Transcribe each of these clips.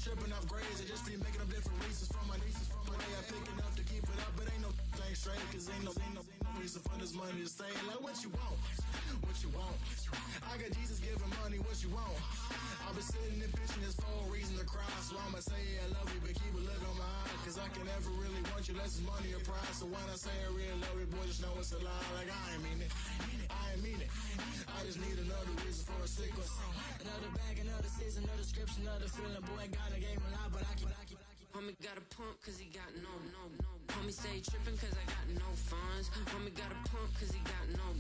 tripping off grades. I just be making up different reasons for my nieces. From my way I pick enough to keep it up, but ain't no thing straight. Cause ain't no reason for this money to stay. Like what you want? What you want? I got Jesus giving money, what you want? I've been sitting and pitching this for a reason to cry. So I'ma say yeah, I love you, but keep a look on my eye. Cause I can never really want you unless it's money or pride. So when I say I really love you, boy, just know it's a lie. Like I ain't mean it. I ain't mean it. I just need another reason for a sequence. Another bag, another season, another description, another feeling. Boy, got a game a lot, but I keep. Homie got a pump cause he got no. Homie stay trippin' cause I got no funds. Homie got a pump cause he got no.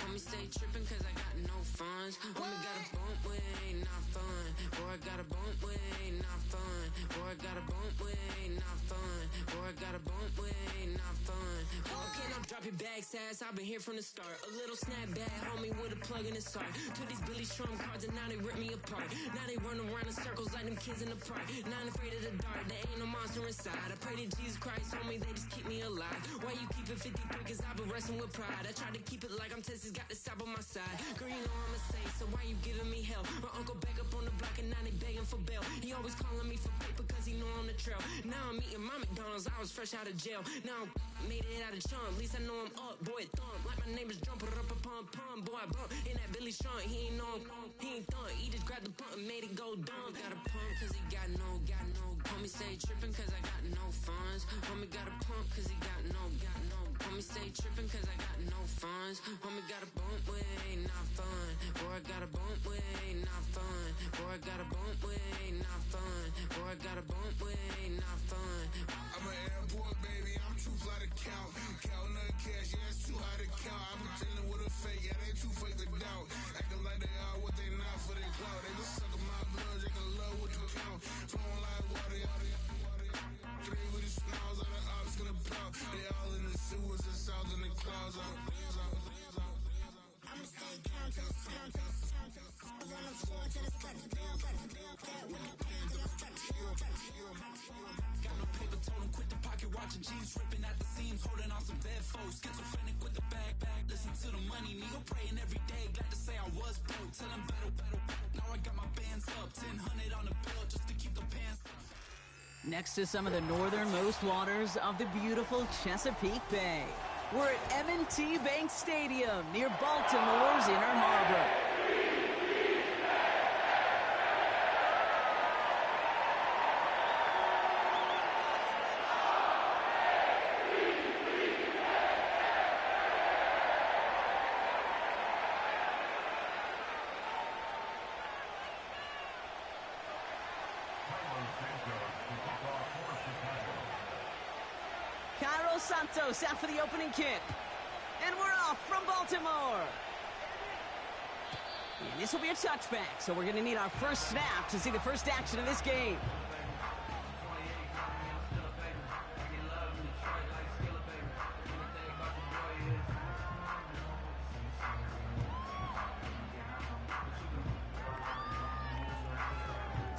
Homie stay trippin' cause I got no funds. Homie got a bump with it ain't not fun. Boy, I got a bump with it ain't not fun. Boy, I got a bump with it ain't not fun. Boy, I got a bump with it ain't not fun. Okay, now drop your bag, sass. I've been here from the start. A little snapback, homie, with a plug in his heart. Took these Billy Strum cards and now they rip me apart. Now they run around in circles like them kids in the park. Not afraid of the dark, there ain't no monster inside. I pray to Jesus Christ, homie, they just keep me alive. Why you keep it 53? Cause I've been wrestling with pride. I try to keep it like I'm Texas, got the stop on my side. Girl, you know I'm a saint, so why you giving me hell? My uncle back up on the block and now they begging for bail. He always calling me for paper cause he know I'm the trail. Now I'm eating my McDonald's, I was fresh out of jail. Now I made it out of chump, at least I know I'm up. Boy, thump, like my name is Jumper up a pump. Boy, I bump in that Billy Sean, he ain't know he ain't thump. He just grabbed the pump and made it go dumb. Got a pump cause he got no. Homie stay trippin' cause I got no funds. Homie got a pump cause he got no. Homie stay trippin' cause I got no funds. Homie got a bump with it ain't not fun. Boy, I got a bump with it ain't not fun. Boy, I got a bump with it ain't not fun. Boy, I got a bump with it ain't not fun. I'm an airport baby, I'm too fly to count. Counting the cash, yeah, it's too high to count. I'm pretending with a fake, yeah, they too fake to doubt. Acting like they are what they not for their clout. They just suckin' my blood, they can love what you count. Flowing like water, three with the smiles, all the ops gonna pop. They all in the sewers and south in the clouds. I'ma stay down to the sound, to the sound, to the sound. On the floor to the cut, bill, cut, with the pen to the strap. Got no paper, told him quit the pocket, watching jeans ripping at the seams, holding on some dead foes. Schizophrenic with the bag, listen to the money, nigga praying every day. Glad to say I was broke, tell him battle. Now I got my bands up, 1000 on the bill just to keep the pants up. Next to some of the northernmost waters of the beautiful Chesapeake Bay, we're at M&T Bank Stadium near Baltimore's Inner Harbor. Cairo Santos out for the opening kick. And we're off from Baltimore. And this will be a touchback, so we're going to need our first snap to see the first action of this game.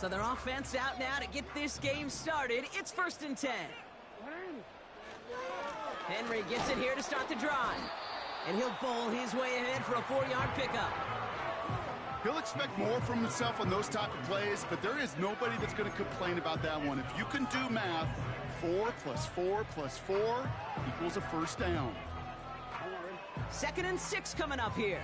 So their offense out now to get this game started. It's 1st and 10. Henry gets it here to start the drive. And he'll bowl his way ahead for a 4-yard pickup. He'll expect more from himself on those type of plays, but there is nobody that's going to complain about that one. If you can do math, 4 + 4 + 4 equals a first down. 2nd and 6 coming up here.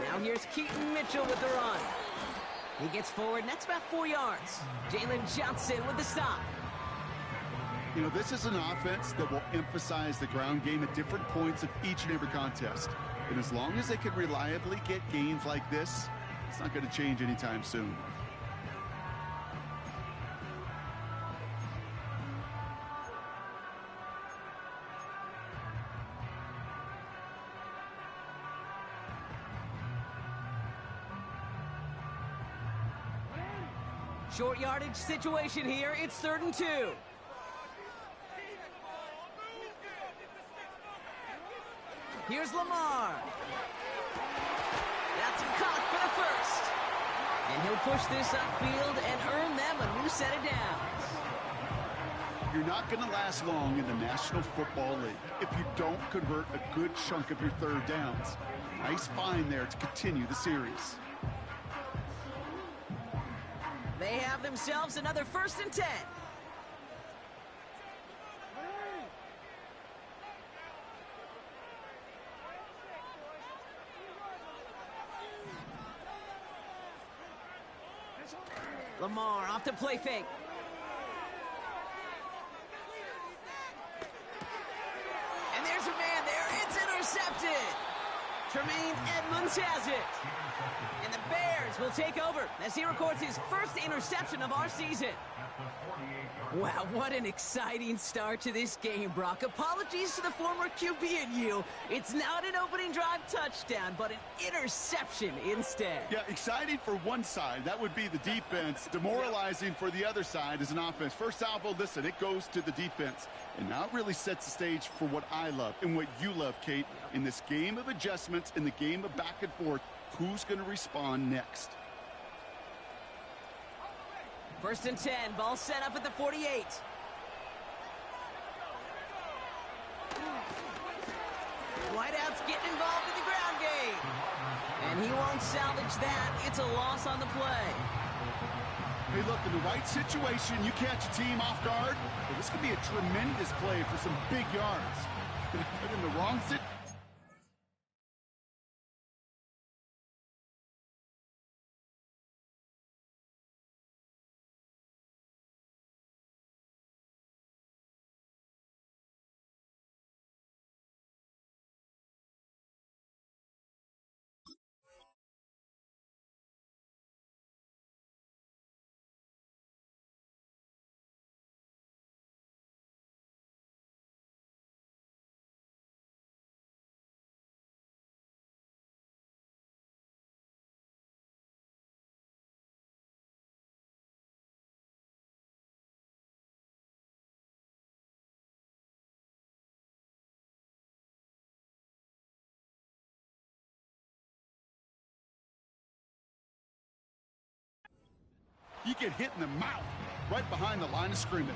Now here's Keaton Mitchell with the run. He gets forward, and that's about 4 yards. Jalen Johnson with the stop. You know, this is an offense that will emphasize the ground game at different points of each and every contest. And as long as they can reliably get gains like this, it's not going to change anytime soon. Short yardage situation here. It's 3rd and 2. Here's Lamar. That's caught for the first. And he'll push this upfield and earn them a new set of downs. You're not going to last long in the National Football League if you don't convert a good chunk of your third downs. Nice find there to continue the series. They have themselves another 1st and 10. Lamar off the play fake. And there's a man there. It's intercepted. Tremaine Edmonds has it. And the Bears will take over as he records his first interception of our season. Wow, what an exciting start to this game, Brock. Apologies to the former QB and you. It's not an opening drive touchdown, but an interception instead. Yeah, exciting for one side. That would be the defense. Demoralizing for the other side as an offense. First salvo, listen, it goes to the defense. And now it really sets the stage for what I love and what you love, Kate. In this game of adjustments, in the game of back and forth, who's going to respond next? 1st and 10, ball set up at the 48. Whiteout's getting involved in the ground game. And he won't salvage that. It's a loss on the play. Hey, look, in the right situation, you catch a team off guard. Well, this could be a tremendous play for some big yards. But in the wrong situation. You get hit in the mouth right behind the line of scrimmage.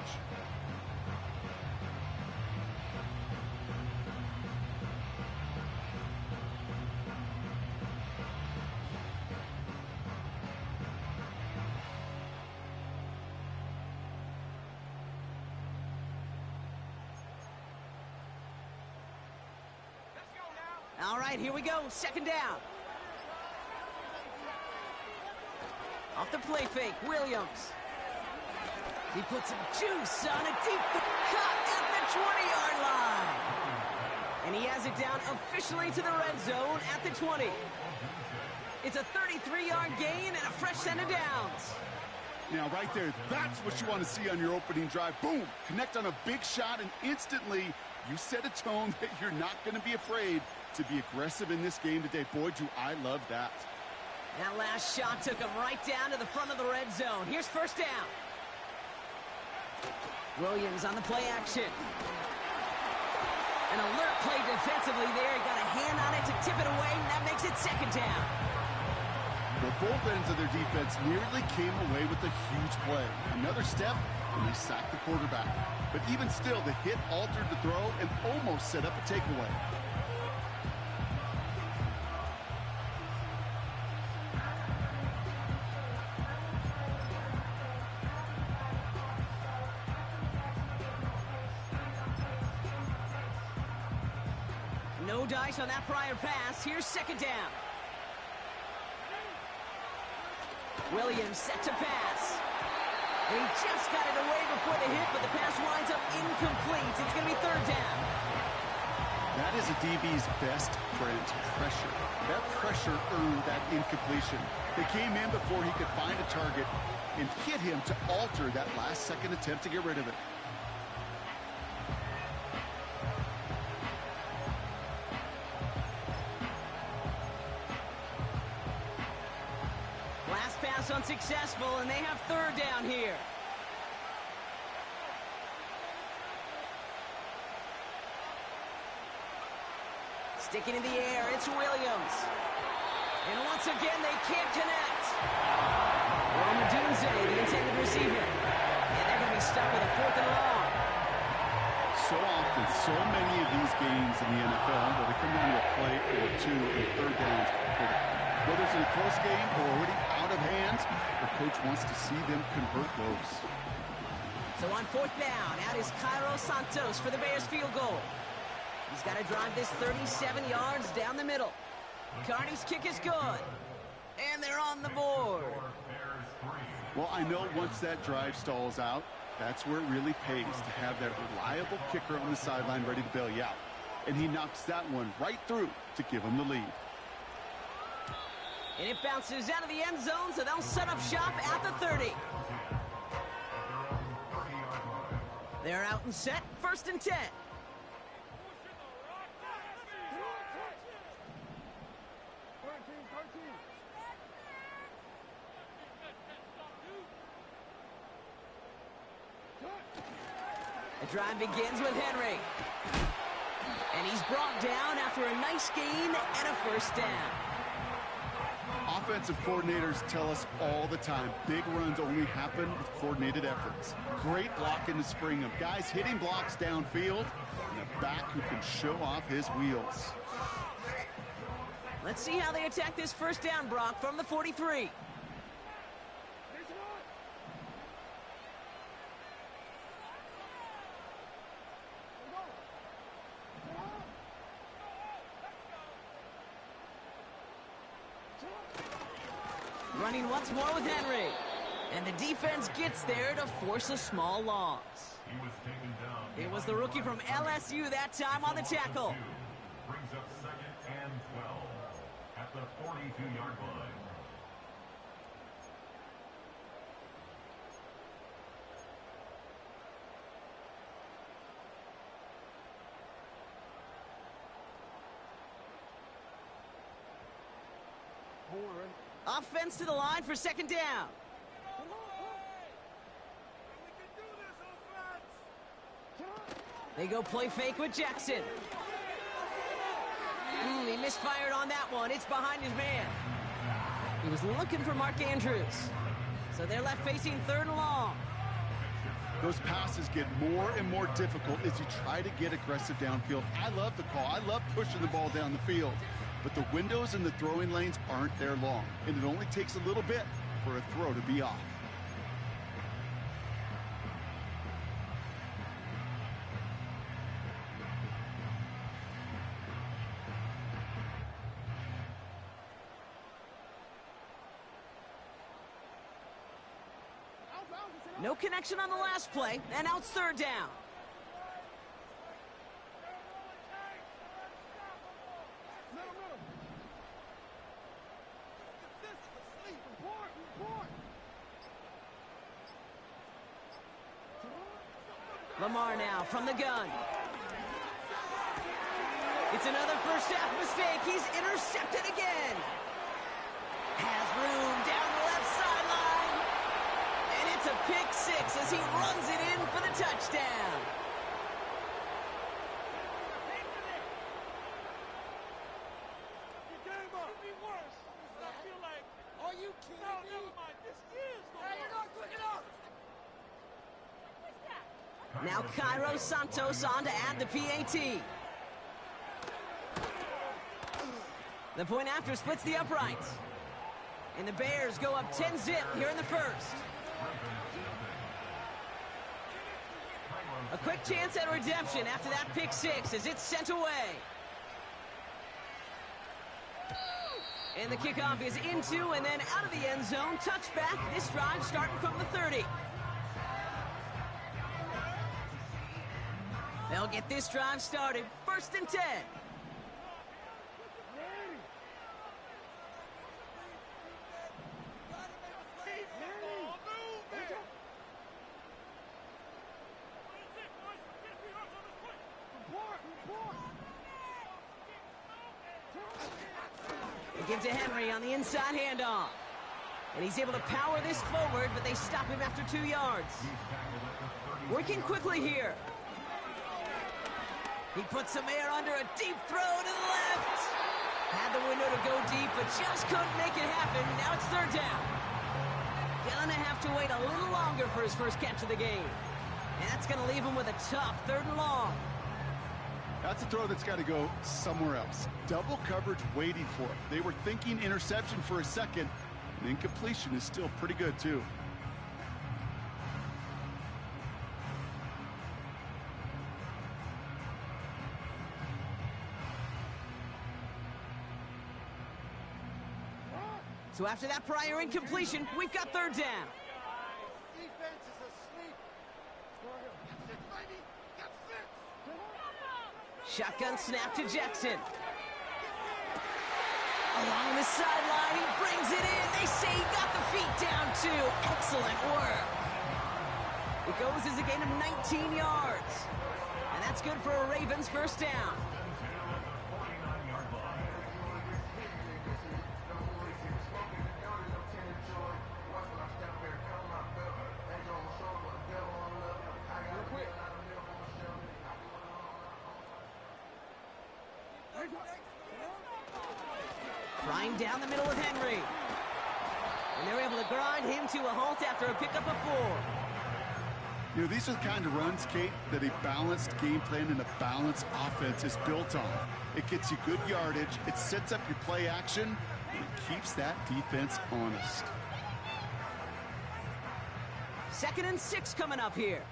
All right, here we go. 2nd down. Off the play fake, Williams. He puts some juice on a deep cut at the 20-yard line. And he has it down officially to the red zone at the 20. It's a 33-yard gain and a fresh set of downs. Now, right there, that's what you want to see on your opening drive. Boom! Connect on a big shot, and instantly you set a tone that you're not going to be afraid to be aggressive in this game today. Boy, do I love that. That last shot took him right down to the front of the red zone. Here's 1st down. Williams on the play action. An alert play defensively there. He got a hand on it to tip it away, and that makes it 2nd down. Well, both ends of their defense nearly came away with a huge play. Another step, and they sacked the quarterback. But even still, the hit altered the throw and almost set up a takeaway. No dice on that prior pass. Here's 2nd down. Williams set to pass. And he just got it away before the hit, but the pass winds up incomplete. It's going to be 3rd down. That is a DB's best friend, pressure. That pressure earned that incompletion. They came in before he could find a target and hit him to alter that last-second attempt to get rid of it. Last pass unsuccessful, and they have 3rd down here. Sticking in the air, it's Williams. And once again, they can't connect. Rome Odunze, the intended receiver. And they're going to be stuck with a 4th and long. so often, so many of these games in the NFL where they come down to a play or two and third downs. Whether it's in a close game or already out of hand, the coach wants to see them convert those. So on fourth down, out is Cairo Santos for the Bears field goal. He's got to drive this 37 yards down the middle. Carney's kick is good. And they're on the board. Well, I know once that drive stalls out, that's where it really pays to have that reliable kicker on the sideline ready to bail you out. And he knocks that one right through to give him the lead. And it bounces out of the end zone, so they'll set up shop at the 30. They're out and set, 1st and 10. The drive begins with Henry. And he's brought down after a nice gain and a 1st down. Offensive coordinators tell us all the time, big runs only happen with coordinated efforts. Great blocking to spring them. Guys hitting blocks downfield, and a back who can show off his wheels. Let's see how they attack this 1st down, Brock, from the 43. Running once more with Henry. And the defense gets there to force a small loss. It was the rookie from LSU that time on the tackle. Brings up 2nd and 12 at the 42-yard line. Offense to the line for 2nd down. They go play fake with Jackson. He misfired on that one. It's behind his man. He was looking for Mark Andrews. So they're left facing 3rd and long. Those passes get more and more difficult as you try to get aggressive downfield. I love the call. I love pushing the ball down the field. But the windows in the throwing lanes aren't there long, and it only takes a little bit for a throw to be off. No connection on the last play, and now it's 3rd down. Lamar now from the gun. It's another first half mistake. He's intercepted again. Has room down the left sideline. And it's a pick 6 as he runs it in for the touchdown. Now Cairo Santos on to add the PAT. The point after splits the uprights. And the Bears go up 10-zip here in the 1st. A quick chance at redemption after that pick 6 as it's sent away. And the kickoff is into and then out of the end zone. Touchback, this drive starting from the 30. They'll get this drive started. 1st and 10. They give to Henry on the inside handoff. And he's able to power this forward, but they stop him after 2 yards. Working quickly here. He puts some air under a deep throw to the left. Had the window to go deep, but just couldn't make it happen. Now it's 3rd down. Gonna have to wait a little longer for his first catch of the game. And that's going to leave him with a tough 3rd and long. That's a throw that's got to go somewhere else. Double coverage waiting for it. They were thinking interception for a second, and incompletion is still pretty good, too. So after that prior incompletion, we've got 3rd down. Defense is asleep. Shotgun snap to Jackson. Along the sideline, he brings it in. They say he got the feet down, too. Excellent work. It goes as a gain of 19 yards. And that's good for a Ravens 1st down. Grind down the middle with Henry. And they're able to grind him to a halt after a pickup of 4. You know, these are the kind of runs, Kate, that a balanced game plan and a balanced offense is built on. It gets you good yardage, it sets up your play action, and it keeps that defense honest. 2nd and 6 coming up here.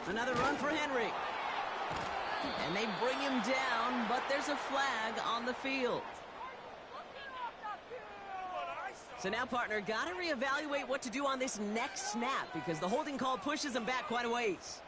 Another run for Henry. And they bring him down, but there's a flag on the field. So now, partner, got to reevaluate what to do on this next snap because the holding call pushes him back quite a ways.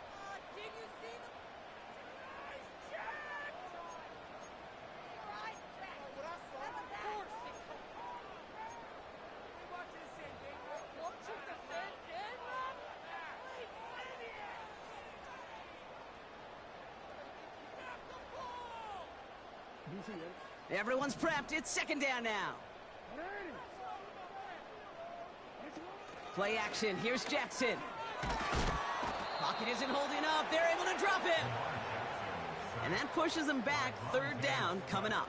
Everyone's prepped. It's 2nd down now. Play action. Here's Jackson. Pocket isn't holding up. They're able to drop him. And that pushes them back. 3rd down coming up.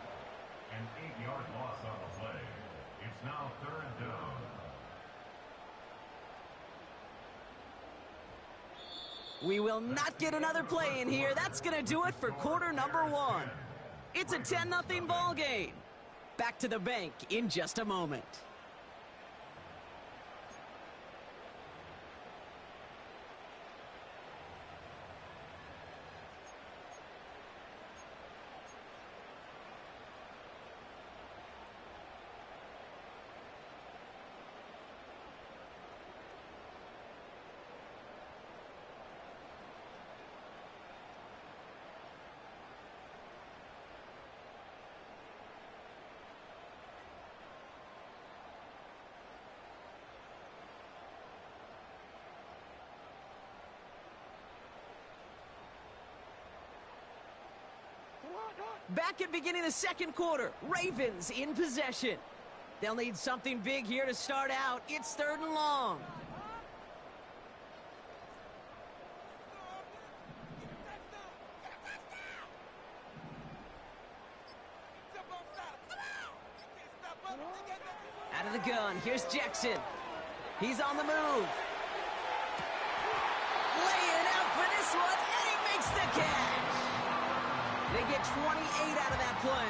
An 8-yard loss on the play. It's now 3rd down. We will not get another play in here. That's going to do it for quarter number 1. It's a 10-0 ball game. Back to the bank in just a moment. Back at beginning of the 2nd quarter, Ravens in possession. They'll need something big here to start out. It's 3rd and long. Out of the gun, here's Jackson. He's on the move. Laying out for this one, and he makes the catch. They get 28 out of that play.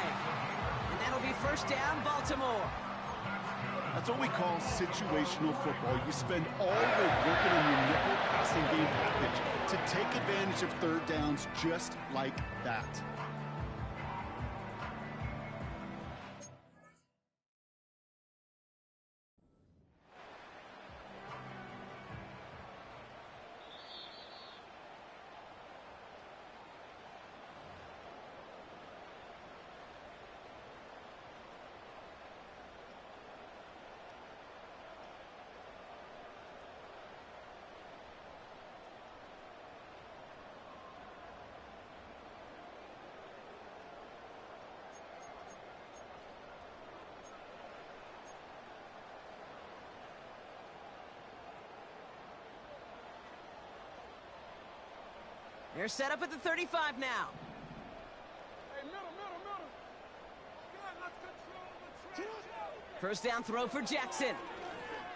And that'll be 1st down, Baltimore. That's what we call situational football. You spend all week working on your nickel passing game package to take advantage of 3rd downs just like that. They're set up at the 35 now. Hey, middle. Good, First down throw for Jackson.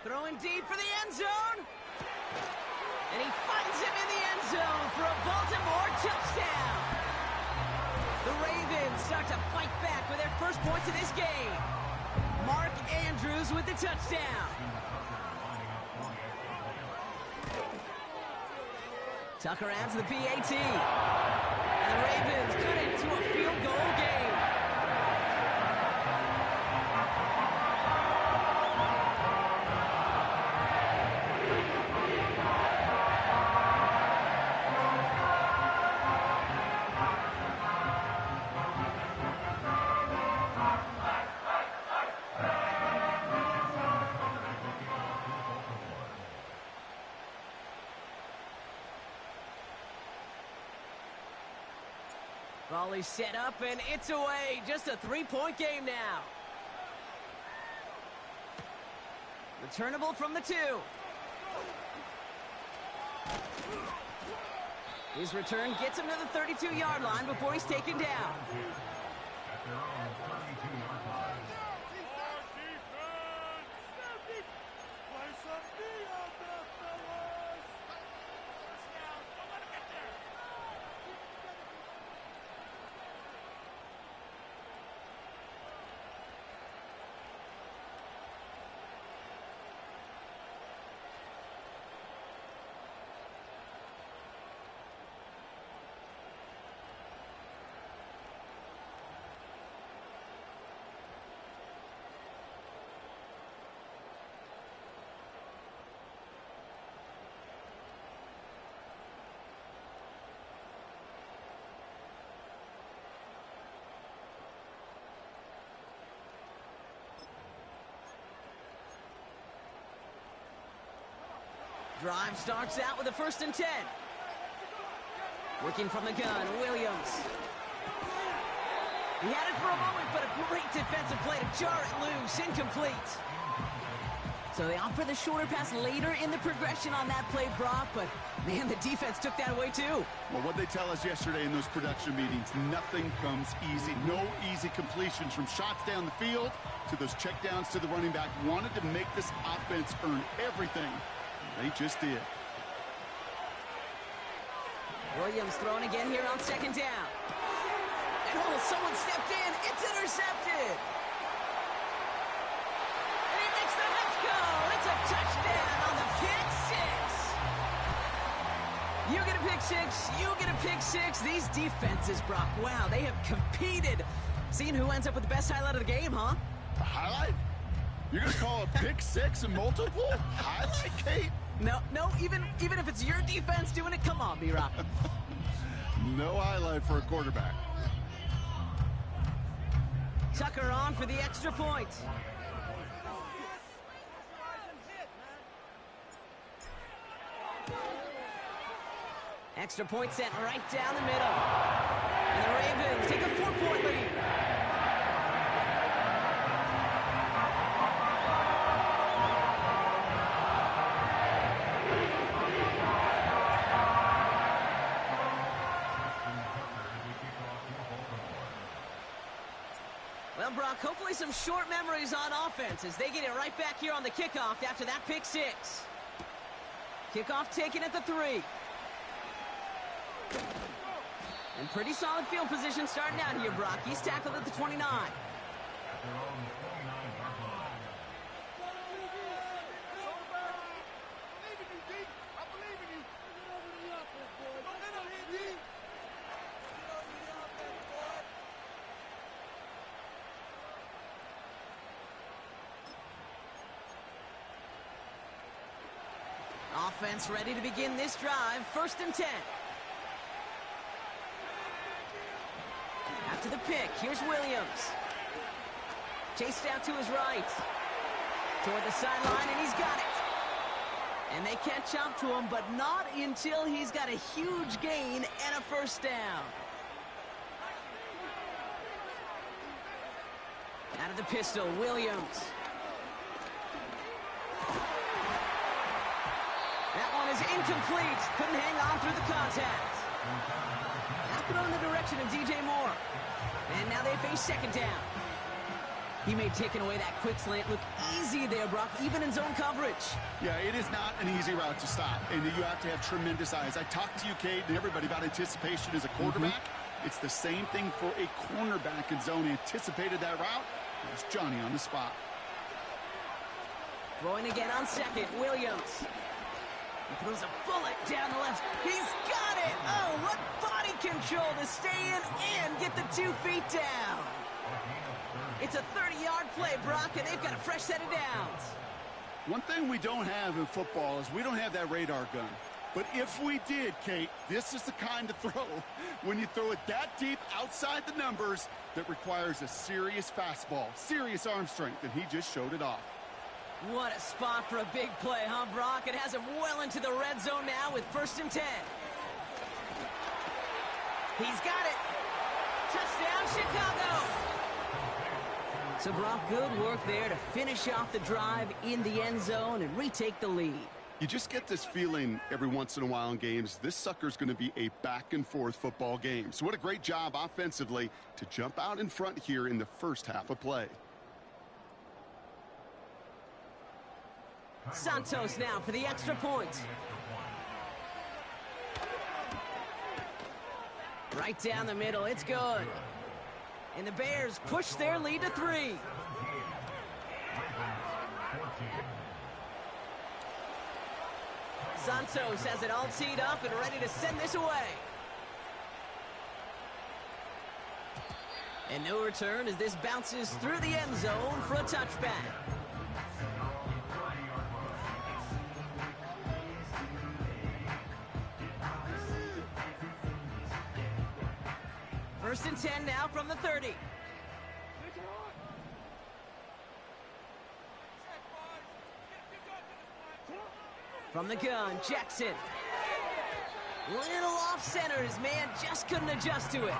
Throwing deep for the end zone. And he finds him in the end zone for a Baltimore touchdown. The Ravens start to fight back with their first points of this game. Mark Andrews with the touchdown. Tucker adds the PAT. And the Ravens cut it to a field goal game. Volley set up, and it's away. Just a 3-point game now. Returnable from the 2. His return gets him to the 32-yard line before he's taken down. At their own 32-yard line. Drive starts out with a 1st and 10. Working from the gun, Williams. He had it for a moment, but a great defensive play to jar it loose, incomplete. So they opt for the shorter pass later in the progression on that play, Brock, but man, the defense took that away too. Well, what they tell us yesterday in those production meetings, nothing comes easy. No easy completions from shots down the field to those checkdowns to the running back. Wanted to make this offense earn everything. They just did. Williams thrown again here on 2nd down. And oh, someone stepped in. It's intercepted. And he makes the let's go. It's a touchdown on the pick six. You get a pick six. You get a pick six. These defenses, Brock, wow, they have competed. Seeing who ends up with the best highlight of the game, huh? A highlight? You're going to call a pick six and multiple? Highlight, Kate? No, even if it's your defense doing it, come on, B-Rock. No highlight for a quarterback. Tucker on for the extra point. Extra point set right down the middle. And the Ravens take a 4-point lead. Well, Brock, hopefully some short memories on offense as they get it right back here on the kickoff after that pick six. Kickoff taken at the 3. And pretty solid field position starting out here, Brock. He's tackled at the 29. Offense ready to begin this drive. 1st and 10. After the pick, here's Williams. Chased out to his right. Toward the sideline, and he's got it. And they catch up to him, but not until he's got a huge gain and a 1st down. Out of the pistol, Williams. That one is incomplete. Couldn't hang on through the contact. Now put on the direction of DJ Moore. And now they face 2nd down. He made taking away that quick slant look easy there, Brock, even in zone coverage. Yeah, it is not an easy route to stop, and you have to have tremendous eyes. I talked to you, Cade, and everybody about anticipation as a quarterback. It's the same thing for a cornerback in zone. He anticipated that route. There's Johnny on the spot. Throwing again on second, Williams. He throws a bullet down the left. He's got it! Oh, what body control to stay in and get the 2 feet down. It's a 30-yard play, Brock, and they've got a fresh set of downs. One thing we don't have in football is we don't have that radar gun. But if we did, Kate, this is the kind of throw, when you throw it that deep outside the numbers, that requires a serious fastball, serious arm strength, and he just showed it off. What a spot for a big play, huh, Brock? It has him well into the red zone now with 1st and 10. He's got it. Touchdown, Chicago. So, Brock, good work there to finish off the drive in the end zone and retake the lead. You just get this feeling every once in a while in games, this sucker's going to be a back-and-forth football game. So what a great job offensively to jump out in front here in the first half of play. Santos now for the extra point. Right down the middle, it's good. And the Bears push their lead to 3. Santos has it all teed up and ready to send this away. And no return as this bounces through the end zone for a touchback. First and 10 now from the 30. From the gun, Jackson. Little off-center, his man just couldn't adjust to it.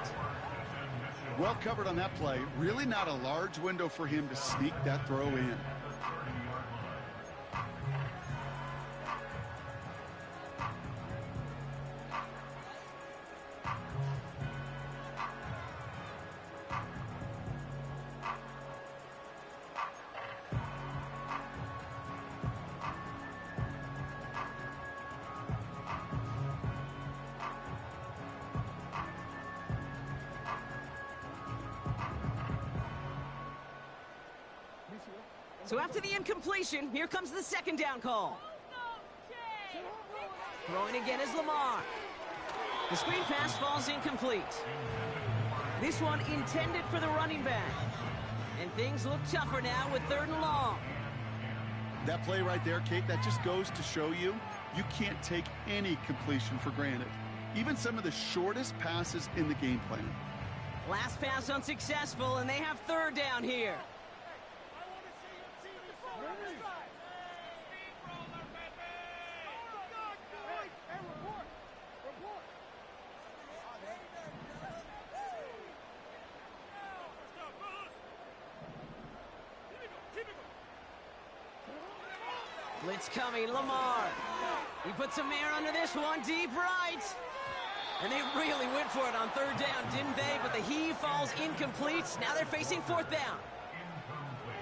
Well covered on that play. Really not a large window for him to sneak that throw in. So after the incompletion, here comes the 2nd down call. Throwing again is Lamar. The screen pass falls incomplete. This one intended for the running back. And things look tougher now with 3rd and long. That play right there, Kate, that just goes to show you can't take any completion for granted. Even some of the shortest passes in the game plan. Last pass unsuccessful, and they have 3rd down here. Blitz coming, Lamar. He puts some air under this one, deep right. And they really went for it on 3rd down, didn't they? But the heave falls incomplete. Now they're facing 4th down.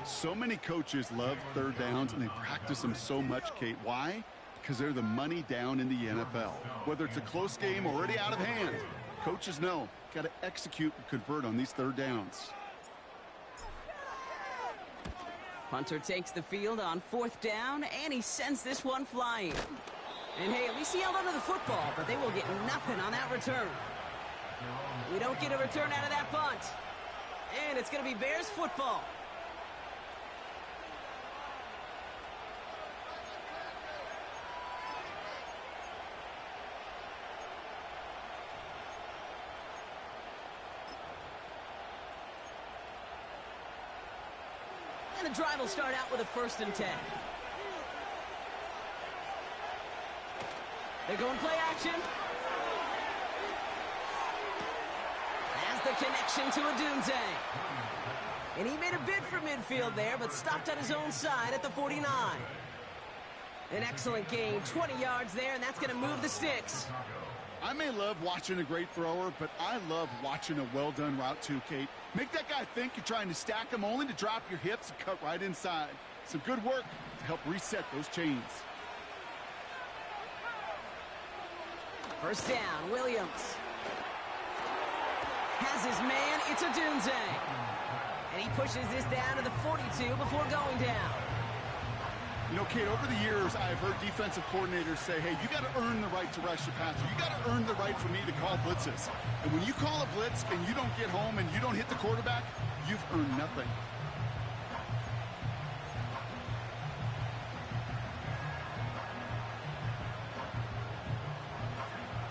So many coaches love 3rd downs, and they practice them so much, Kate. Why? Because they're the money down in the NFL. Whether it's a close game already out of hand, coaches know, got to execute and convert on these 3rd downs. Punter takes the field on 4th down, and he sends this one flying. And hey, at least he held onto the football, but they will get nothing on that return. We don't get a return out of that punt. And it's going to be Bears football. And the drive will start out with a 1st and 10. They're going play action. Has the connection to Odunze. And he made a bid for midfield there, but stopped on his own side at the 49. An excellent gain, 20 yards there, and that's going to move the sticks. I may love watching a great thrower, but I love watching a well-done route too, Kate. Make that guy think you're trying to stack him only to drop your hips and cut right inside. Some good work to help reset those chains. First down, Williams. Has his man, it's Odunze. And he pushes this down to the 42 before going down. You know, Kate, over the years, I've heard defensive coordinators say, hey, you got to earn the right to rush your passer. You got to earn the right for me to call blitzes. And when you call a blitz and you don't get home and you don't hit the quarterback, you've earned nothing.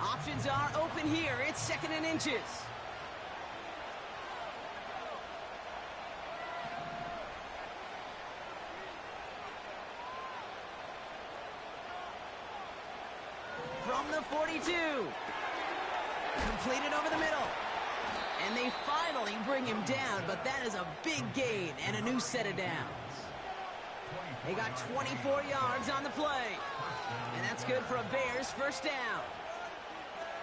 Options are open here. It's 2nd and inches. From the 42. Completed over the middle. And they finally bring him down, but that is a big gain and a new set of downs. They got 24 yards on the play. And that's good for a Bears first down.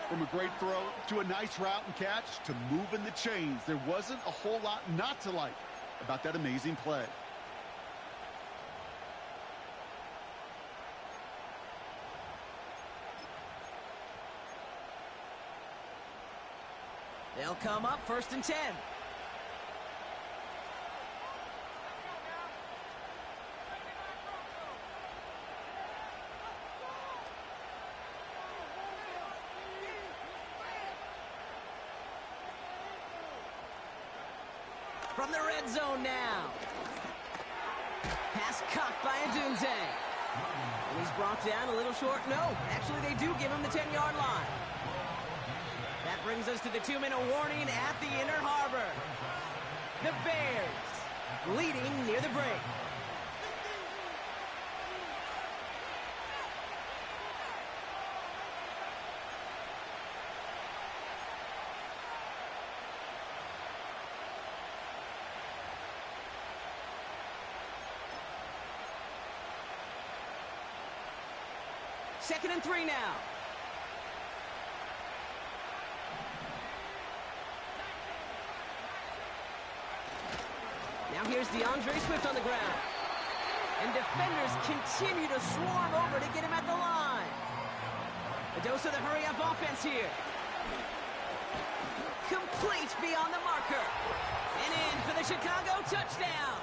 From a great throw to a nice route and catch to moving the chains, there wasn't a whole lot not to like about that amazing play. They'll come up 1st and 10. From the red zone now. Pass cocked by Odunze. And he's brought down a little short. No, actually they do give him the 10-yard line. That brings us to the 2-minute warning at the Inner Harbor. The Bears leading near the break. Second and 3 now. Now here's DeAndre Swift on the ground. And defenders continue to swarm over to get him at the line. A dose of the hurry-up offense here. Complete beyond the marker. And in for the Chicago touchdown.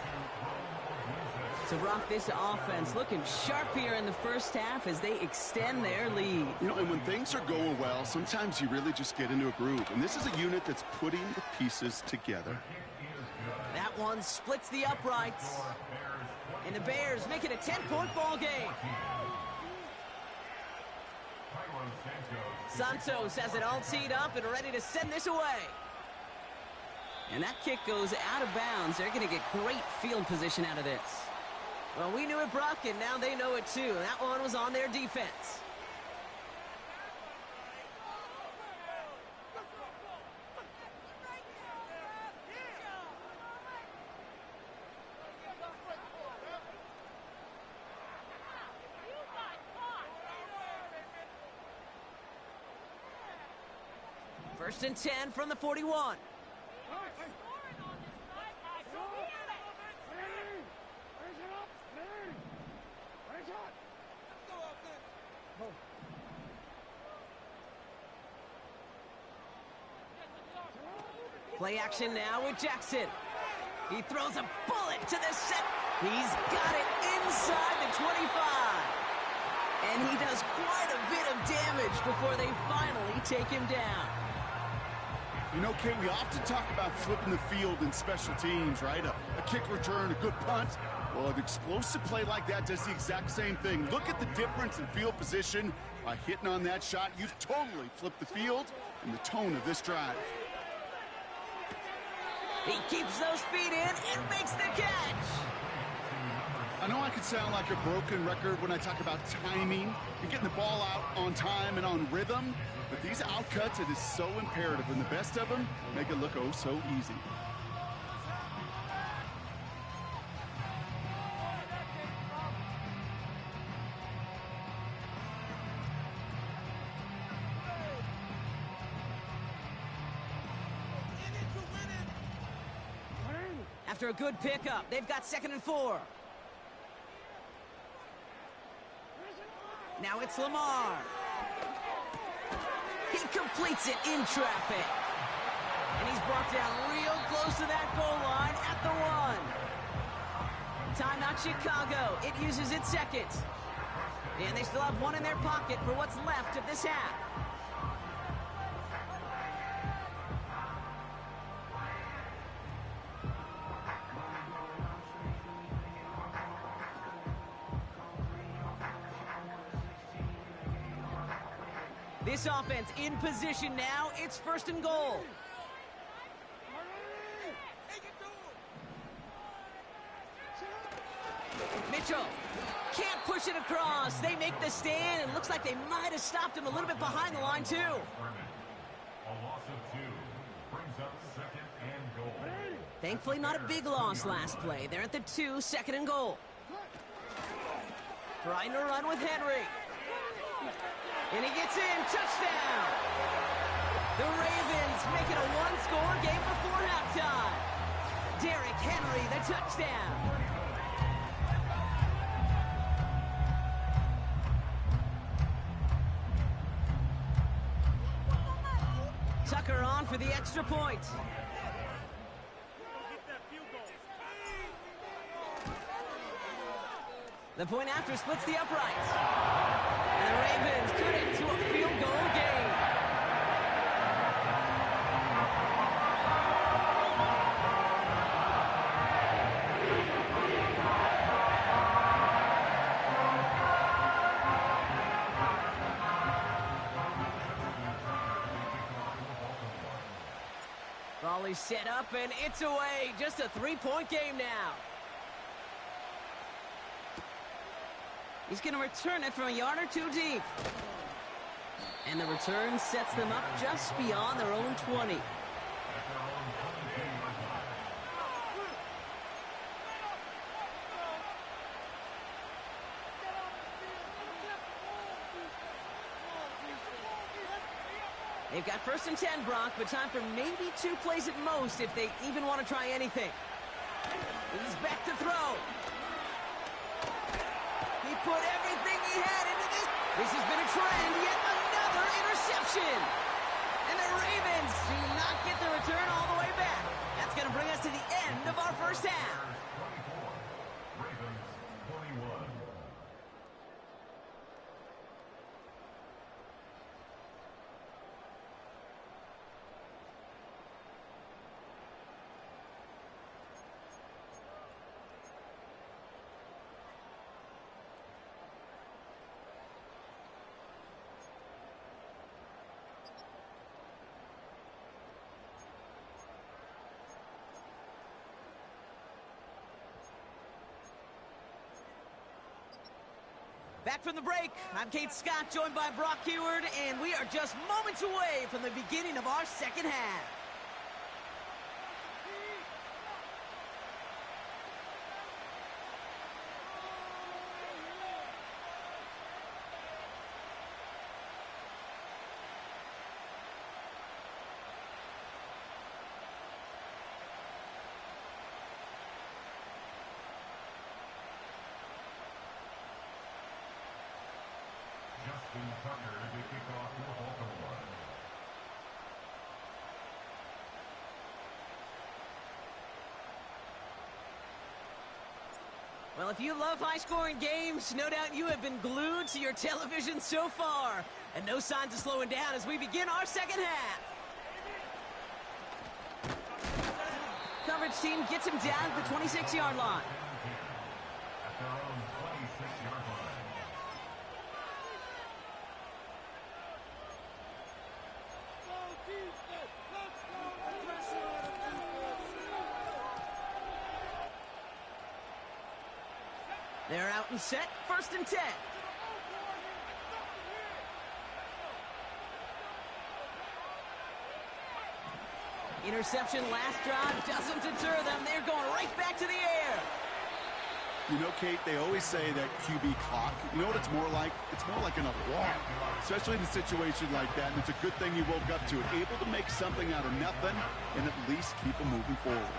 So, Brock, this offense looking sharp here in the first half as they extend their lead. You know, and when things are going well, sometimes you really just get into a groove. And this is a unit that's putting the pieces together. That one splits the uprights. And the Bears make it a 10-point ball game. Santos has it all teed up and ready to send this away. And that kick goes out of bounds. They're going to get great field position out of this. Well, we knew it, Brock, and now they know it too. That one was on their defense. First and 10 from the 41. Play action now with Jackson. He throws a bullet to the set. He's got it inside the 25. And he does quite a bit of damage before they finally take him down. You know, Kate, we often talk about flipping the field in special teams, right? A kick return, a good punt. Well, an explosive play like that does the exact same thing. Look at the difference in field position. By hitting on that shot, you've totally flipped the field and the tone of this drive. He keeps those feet in and makes the catch. I know I could sound like a broken record when I talk about timing and getting the ball out on time and on rhythm, but these outcuts, it is so imperative, and the best of them make it look oh so easy. after a good pickup. They've got 2nd and 4. Now it's Lamar. He completes it in traffic. And he's brought down real close to that goal line at the 1. Timeout Chicago. It uses its 2nd. And they still have 1 in their pocket for what's left of this half. This offense in position now. It's 1st and goal. Mitchell can't push it across. They make the stand, and looks like they might have stopped him a little bit behind the line, too. A loss of 2 brings up 2nd and goal. Thankfully, not a big loss last play. They're at the 2, 2nd and goal. Trying to run with Henry. And he gets in. Touchdown! The Ravens make it a 1-score game before halftime. Derrick Henry, the touchdown. Tucker on for the extra point. The point after splits the uprights. And the Ravens cut it to a field goal game. Volley set up, and it's away. Just a 3-point game now. He's going to return it from a yard or 2 deep. And the return sets them up just beyond their own 20. They've got 1st and 10, Brock, but time for maybe 2 plays at most if they even want to try anything. He's back to throw. He put everything he had into this. This has been a trend. Yet another interception. And the Ravens do not get the return all the way back. That's going to bring us to the end of our first half. 24, Ravens 21. Back from the break, I'm Kate Scott, joined by Brock Heward, and we are just moments away from the beginning of our second half. Justin Tucker to kick off for Baltimore. Well, if you love high-scoring games, no doubt you have been glued to your television so far. And no signs of slowing down as we begin our second half. Coverage team gets him down at the 26-yard line. At their own 26-yard line. They're out and set, 1st and 10. Interception last drive doesn't deter them. They're going right back to the air. You know, Kate, they always say that QB clock, you know what it's more like? It's more like an alarm, especially in a situation like that. And it's a good thing he woke up to it, able to make something out of nothing and at least keep him moving forward.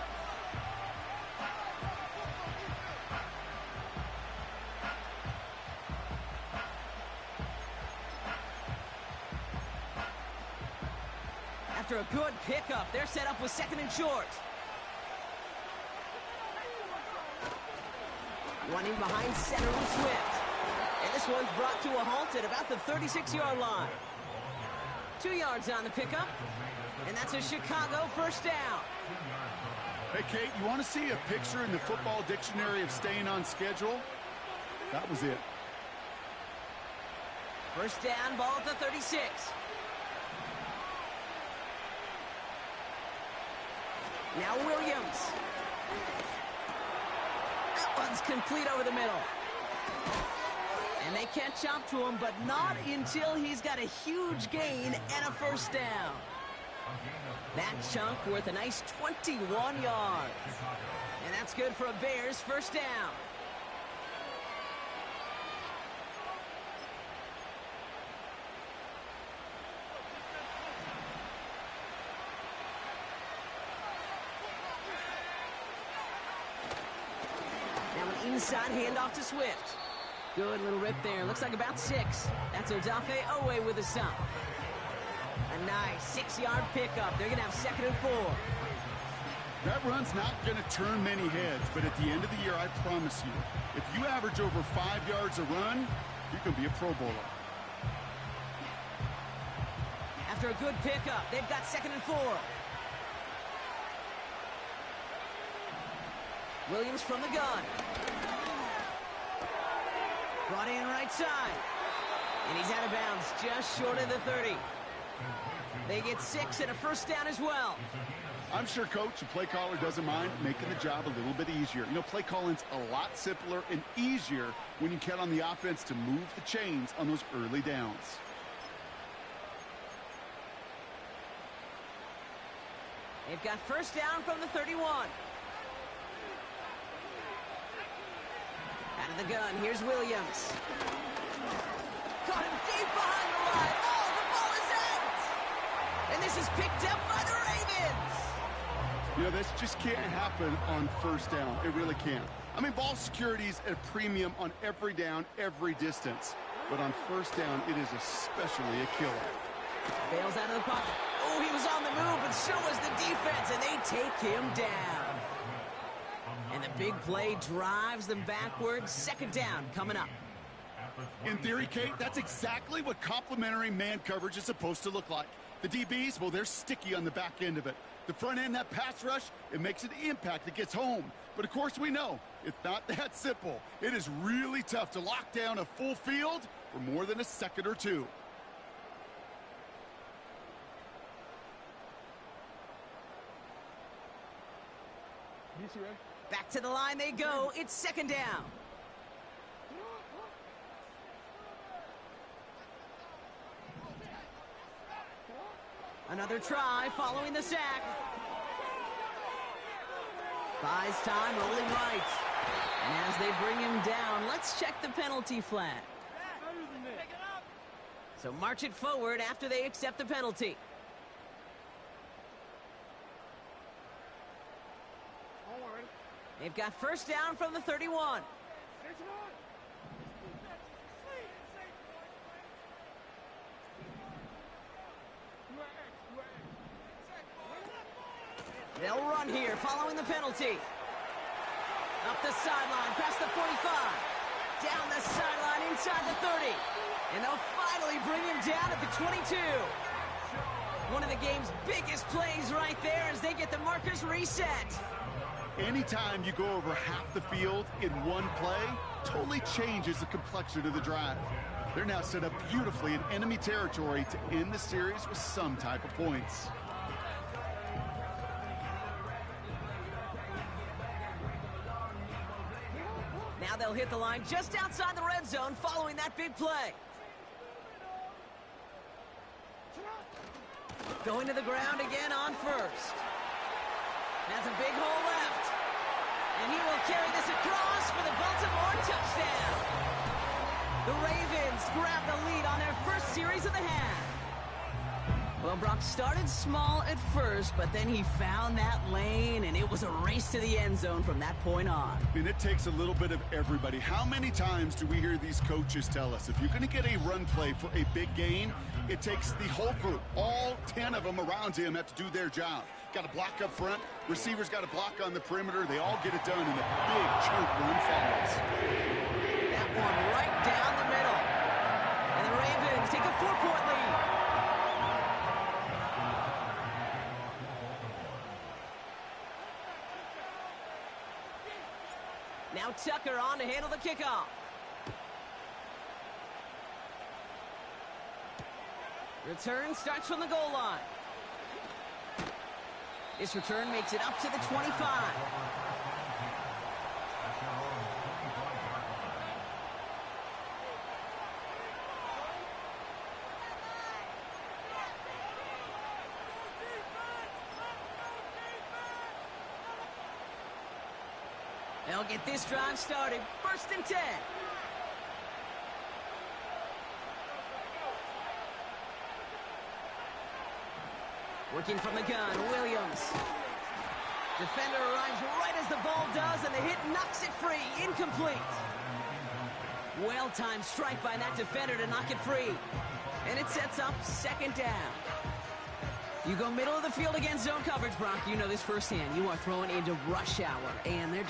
After a good pickup, they're set up with second and short. Running behind center with Swift. And this one's brought to a halt at about the 36-yard line. 2 yards on the pickup. And that's a Chicago first down. Hey, Kate, you want to see a picture in the football dictionary of staying on schedule? That was it. First down, ball at the 36. Now Williams. That one's complete over the middle. And they catch up to him, but not until he's got a huge gain and a first down. That chunk worth a nice 21 yards. And that's good for a Bears first down. Now an inside handoff to Swift. Good little rip there. Looks like about 6. That's Odafe Owe with a stop. A nice 6-yard pickup. They're going to have second and 4. That run's not going to turn many heads, but at the end of the year, I promise you, if you average over 5 yards a run, you can be a Pro Bowler. After a good pickup, they've got second and 4. Williams from the gun. Brought in right side. And he's out of bounds just short of the 30. They get 6 and a first down as well. I'm sure coach and play caller doesn't mind making the job a little bit easier. You know, play calling's a lot simpler and easier when you count on the offense to move the chains on those early downs. They've got first down from the 31. Out of the gun, here's Williams. Caught him deep behind the line. Oh, the ball is out! And this is picked up by the Ravens. You know, this just can't happen on first down. It really can't. I mean, ball security's at a premium on every down, every distance. But on first down, it is especially a killer. Bails out of the pocket. Oh, he was on the move, but so was the defense, and they take him down. And the big play drives them backwards. Second down coming up. In theory, Kate, that's exactly what complementary man coverage is supposed to look like. The DBs, well, they're sticky on the back end of it. The front end, that pass rush, it makes an impact that gets home. But of course we know, it's not that simple. It is really tough to lock down a full field for more than a second or two. Back to the line they go. It's second down. Another try following the sack. Buys time, rolling right. And as they bring him down, let's check the penalty flag. So march it forward after they accept the penalty. They've got first down from the 31. They'll run here following the penalty. Up the sideline, past the 45. Down the sideline, inside the 30. And they'll finally bring him down at the 22. One of the game's biggest plays right there as they get the markers reset. Anytime you go over half the field in one play, totally changes the complexion of the drive. They're now set up beautifully in enemy territory to end the series with some type of points. Now they'll hit the line just outside the red zone following that big play. Going to the ground again on first. Has a big hole left. And he will carry this across for the Baltimore touchdown. The Ravens grab the lead on their first series of the half. Well, Brock started small at first, but then he found that lane, and it was a race to the end zone from that point on. And it takes a little bit of everybody. How many times do we hear these coaches tell us, if you're going to get a run play for a big gain, it takes the whole group, all 10 of them around him have to do their job. Got to block up front, receivers got to block on the perimeter, they all get it done, and a big chunk run follows. That one right down the middle. And the Ravens take a 4-point lead. Now Tucker on to handle the kickoff. Return starts from the goal line. This return makes it up to the 25. They'll get this drive started. 1st and 10. Working from the gun, Williams. Defender arrives right as the ball does, and the hit knocks it free. Incomplete. Well-timed strike by that defender to knock it free. And it sets up 2nd down. You go middle of the field against zone coverage, Brock. You know this firsthand. You are throwing into rush hour, and there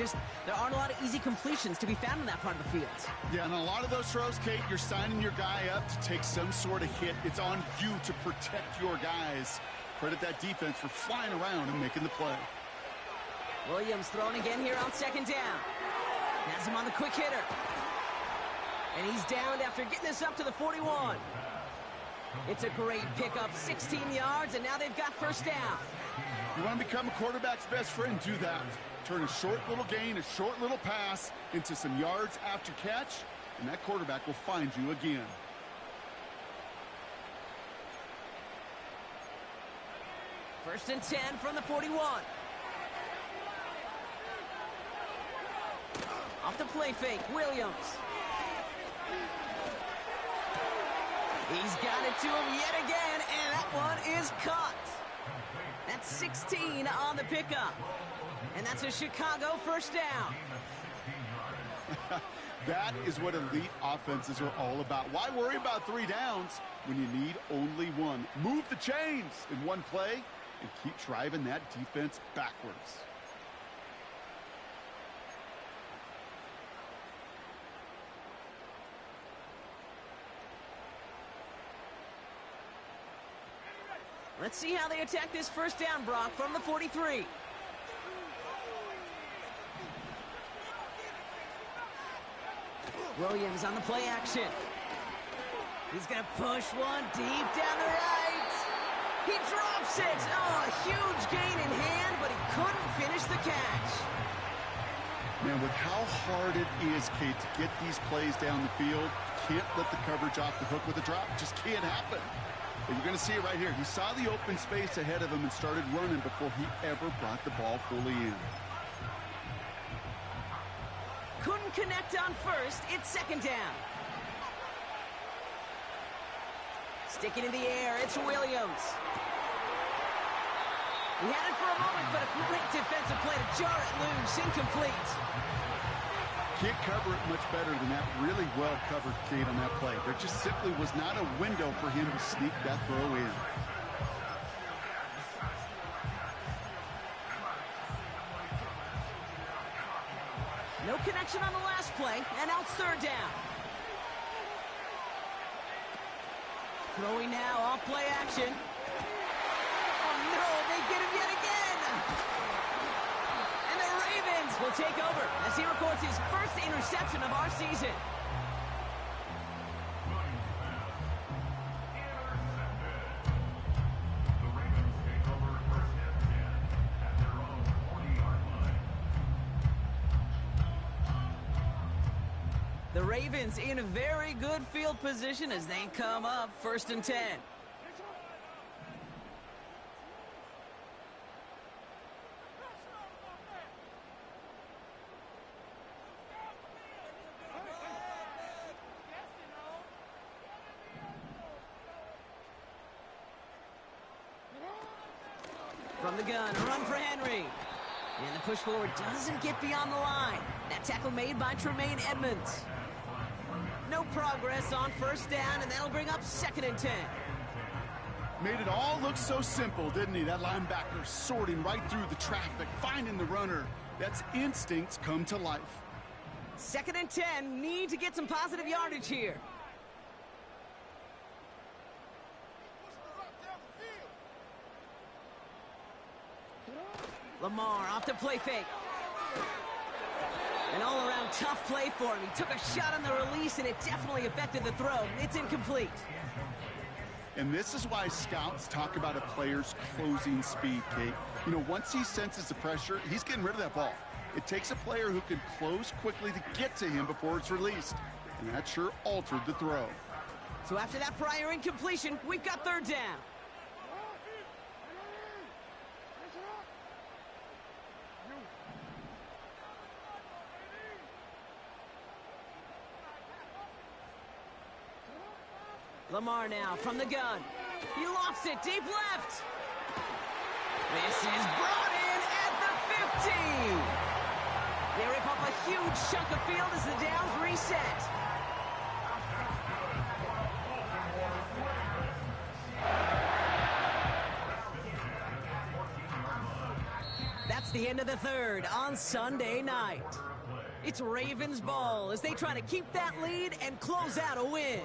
aren't a lot of easy completions to be found in that part of the field. Yeah, and a lot of those throws, Kate, you're signing your guy up to take some sort of hit. It's on you to protect your guys. Credit that defense for flying around and making the play. Williams thrown again here on 2nd down. Has him on the quick hitter. And he's downed after getting this up to the 41. It's a great pickup, 16 yards, and now they've got 1st down. You want to become a quarterback's best friend, do that. Turn a short little gain, a short little pass into some yards after catch, and that quarterback will find you again. First and 10 from the 41. Off the play fake, Williams. He's got it to him yet again, and that one is caught. That's 16 on the pickup. And that's a Chicago 1st down. That is what elite offenses are all about. Why worry about 3 downs when you need only 1? Move the chains in one play and keep driving that defense backwards. Let's see how they attack this 1st down, Brock, from the 43. Williams on the play action. He's going to push one deep down the right. He drops it. Oh, a huge gain in hand, but he couldn't finish the catch. Man, with how hard it is, Kate, to get these plays down the field, can't let the coverage off the hook with a drop. It just can't happen. But you're going to see it right here. He saw the open space ahead of him and started running before he ever brought the ball fully in. Couldn't connect on 1st. It's 2nd down. Sticking in the air, it's Williams. He had it for a moment, but a great defensive play to jar it loose. Incomplete. Can't cover it much better than that. Really well covered, Kate, on that play. There just simply was not a window for him to sneak that throw in. No connection on the last play, and now it's 3rd down. Throwing now, off play action. Oh no, they get him yet again! And the Ravens will take over as he records his 1st interception of our season. The Ravens take over 1st and 10 at their own 40-yard line. The Ravens in a very good field position as they come up 1st and 10. From the gun, a run for Henry. And the push forward doesn't get beyond the line. That tackle made by Tremaine Edmonds. No progress on first down, and that'll bring up 2nd and 10. Made it all look so simple, didn't he? That linebacker sorting right through the traffic, finding the runner. That's instincts come to life. 2nd and 10, need to get some positive yardage here. Lamar off the play fake. An all-around tough play for him. He took a shot on the release, and it definitely affected the throw. It's incomplete. And this is why scouts talk about a player's closing speed, Kate. You know, once he senses the pressure, he's getting rid of that ball. It takes a player who can close quickly to get to him before it's released. And that sure altered the throw. So after that prior incompletion, we've got 3rd down. Lamar now from the gun. He lofts it deep left. This is brought in at the 50. They rip up a huge chunk of field as the downs reset. That's the end of the 3rd on Sunday night. It's Ravens ball as they try to keep that lead and close out a win.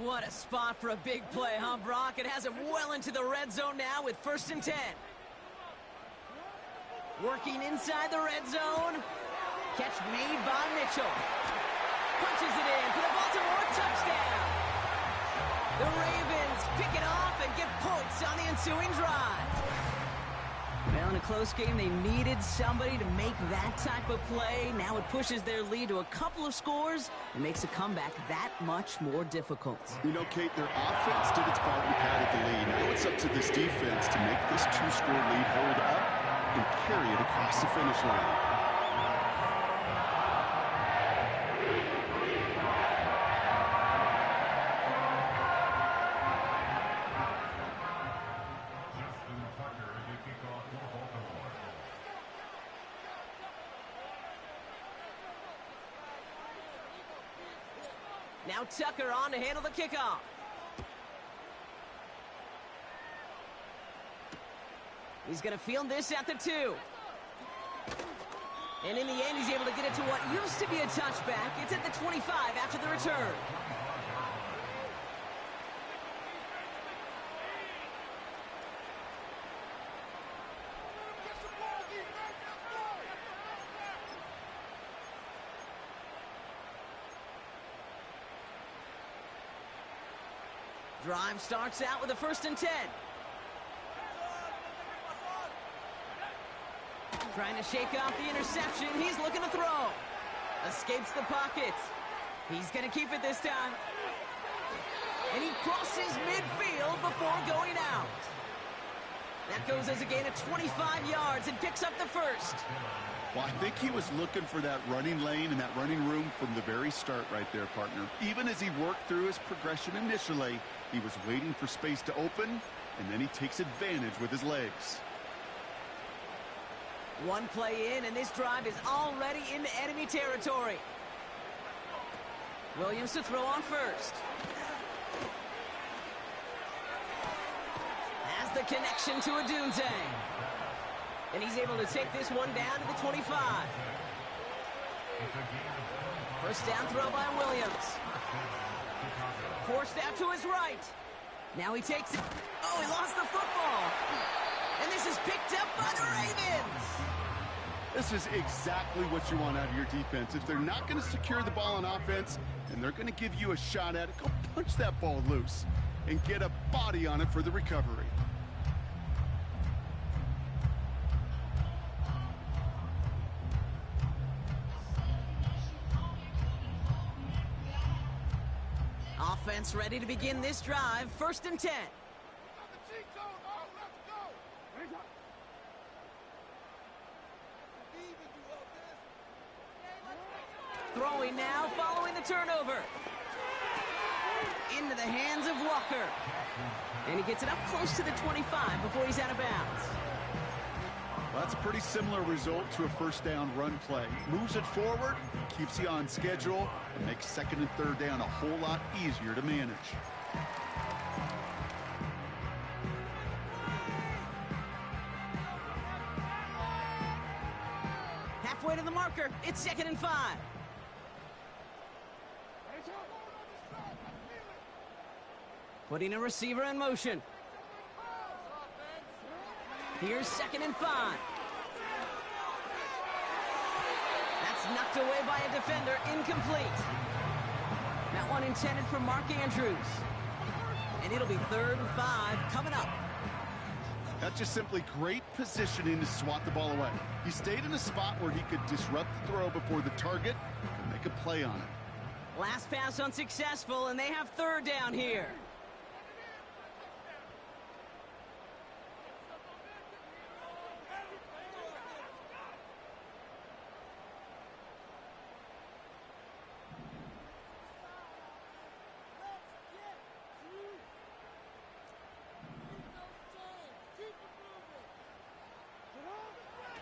What a spot for a big play, huh, Brock? It has him well into the red zone now with 1st and 10. Working inside the red zone. Catch made by Mitchell. Punches it in for the Baltimore touchdown. The Ravens pick it off and get points on the ensuing drive. Well, in a close game, they needed somebody to make that type of play. Now it pushes their lead to a couple of scores and makes a comeback that much more difficult. You know, Kate, their offense did its part and padded the lead. Now it's up to this defense to make this 2-score lead hold up and carry it across the finish line. Now Tucker on to handle the kickoff. He's going to field this at the 2. And in the end, he's able to get it to what used to be a touchback. It's at the 25 after the return. Drive starts out with a 1st and 10. Trying to shake off the interception. He's looking to throw. Escapes the pocket. He's going to keep it this time. And he crosses midfield before going out. That goes as a gain of 25 yards and picks up the 1st. Well, I think he was looking for that running lane and that running room from the very start right there, partner. Even as he worked through his progression initially, he was waiting for space to open, and then he takes advantage with his legs. One play in, and this drive is already into enemy territory. Williams to throw on 1st. Has the connection to Adunze. And he's able to take this one down to the 25. First down throw by Williams. Forced out to his right. Now he takes it. Oh, he lost the football. And this is picked up by the Ravens. This is exactly what you want out of your defense. If they're not going to secure the ball on offense and they're going to give you a shot at it, go punch that ball loose and get a body on it for the recovery. Offense ready to begin this drive. 1st and 10. Throwing now, following the turnover. Into the hands of Walker. And he gets it up close to the 25 before he's out of bounds. Well, that's a pretty similar result to a first down run play. Moves it forward, keeps you on schedule, and makes second and third down a whole lot easier to manage. Halfway to the marker, it's 2nd and 5. Putting a receiver in motion. Here's 2nd and 5. That's knocked away by a defender, incomplete. That one intended for Mark Andrews. And it'll be 3rd and 5 coming up. That's just simply great positioning to swat the ball away. He stayed in a spot where he could disrupt the throw before the target and make a play on it. Last pass unsuccessful, and they have 3rd down here.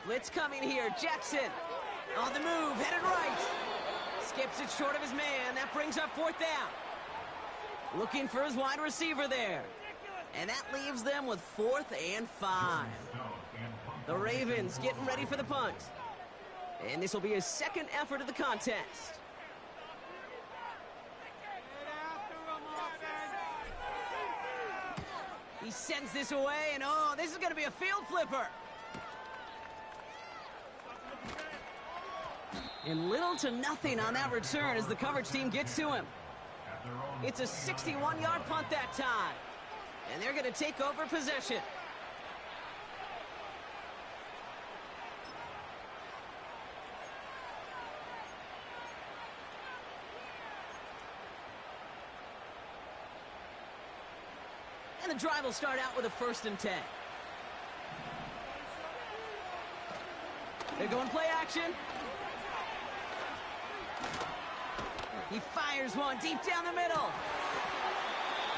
Blitz coming here. Jackson on the move, headed right. Skips it short of his man. That brings up 4th down. Looking for his wide receiver there. And that leaves them with 4th and 5. The Ravens getting ready for the punt. And this will be his 2nd effort of the contest. He sends this away, and oh, this is going to be a field flipper. And little to nothing on that return as the coverage team gets to him. It's a 61-yard punt that time. And they're going to take over possession. And the drive will start out with a 1st and 10. They're going play action. He fires one deep down the middle.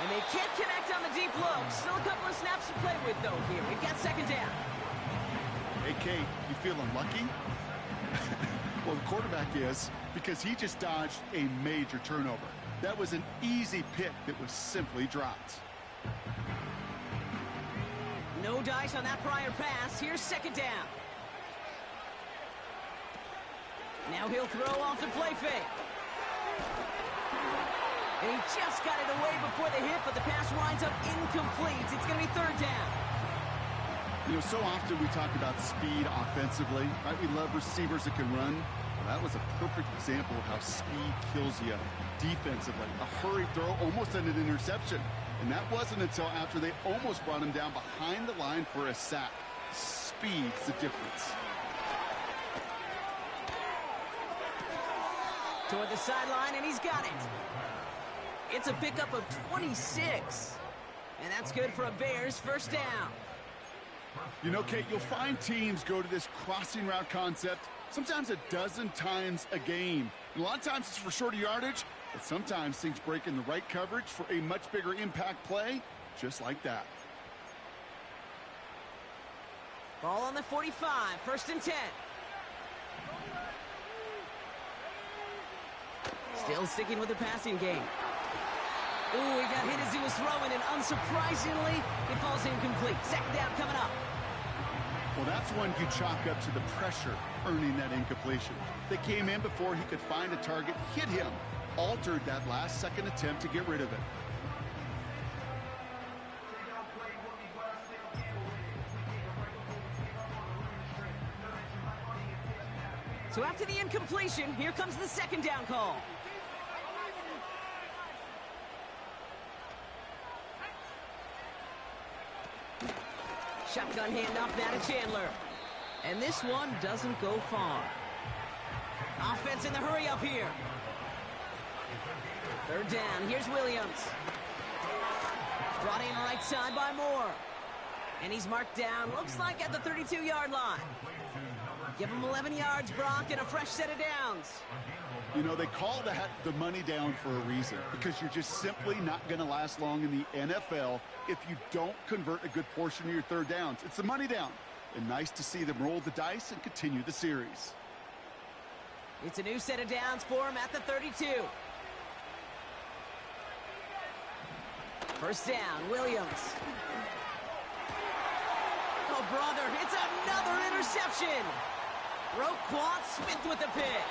And they can't connect on the deep look. Still a couple of snaps to play with, though, here. We've got 2nd down. Hey, Kate, you feeling lucky? Well, the quarterback is, because he just dodged a major turnover. That was an easy pick that was simply dropped. No dice on that prior pass. Here's 2nd down. Now he'll throw off the play fake. And he just got it away before the hit, but the pass winds up incomplete. It's going to be 3rd down. You know, so often we talk about speed offensively, right? We love receivers that can run. Well, that was a perfect example of how speed kills you defensively. A hurried throw almost ended an interception. And that wasn't until after they almost brought him down behind the line for a sack. Speed's the difference. Toward the sideline, and he's got it. It's a pickup of 26. And that's good for a Bears 1st down. You know, Kate, you'll find teams go to this crossing route concept sometimes a dozen times a game. And a lot of times it's for shorter yardage, but sometimes things break in the right coverage for a much bigger impact play, just like that. Ball on the 45, 1st and 10. Still sticking with the passing game. Ooh, he got hit as he was throwing, and unsurprisingly, it falls incomplete. 2nd down coming up. Well, that's one you chalk up to the pressure earning that incompletion. They came in before he could find a target, hit him, altered that last second attempt to get rid of it. So after the incompletion, here comes the 2nd down call. Shotgun handoff now to Chandler. And this one doesn't go far. Offense in the hurry up here. 3rd down. Here's Williams. Brought in right side by Moore. And he's marked down, looks like at the 32-yard line. Give him 11 yards, Brock, and a fresh set of downs. You know, they call that the money down for a reason, because you're just simply not going to last long in the NFL if you don't convert a good portion of your third downs. It's the money down. And nice to see them roll the dice and continue the series. It's a new set of downs for him at the 32. First down, Williams. Oh, brother, it's another interception. Roquan Smith with the pick.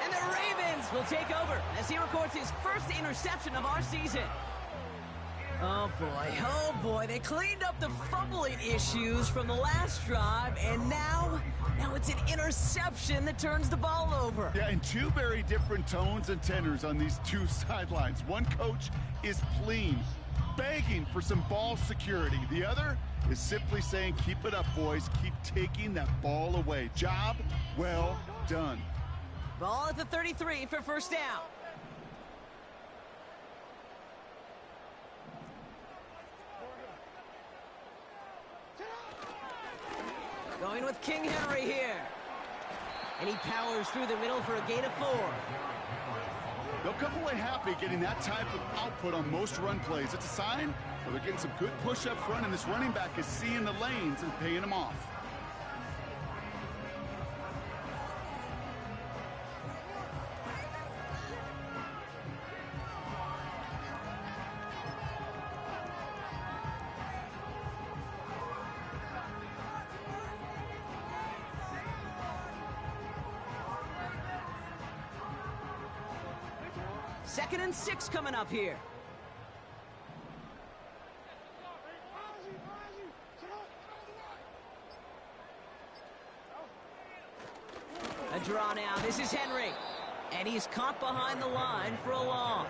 And the Ravens will take over as he records his first interception of our season. Oh boy, they cleaned up the fumbling issues from the last drive, and now it's an interception that turns the ball over. Yeah, and two very different tones and tenors on these two sidelines. One coach is pleading, begging for some ball security. The other is simply saying, keep it up, boys. Keep taking that ball away. Job well done. Ball at the 33 for first down. Going with King Henry here. And he powers through the middle for a gain of 4. They'll come away happy getting that type of output on most run plays. It's a sign where they're getting some good push up front, and this running back is seeing the lanes and paying them off. Second and 6 coming up here. A draw now. This is Henry. And he's caught behind the line for a loss.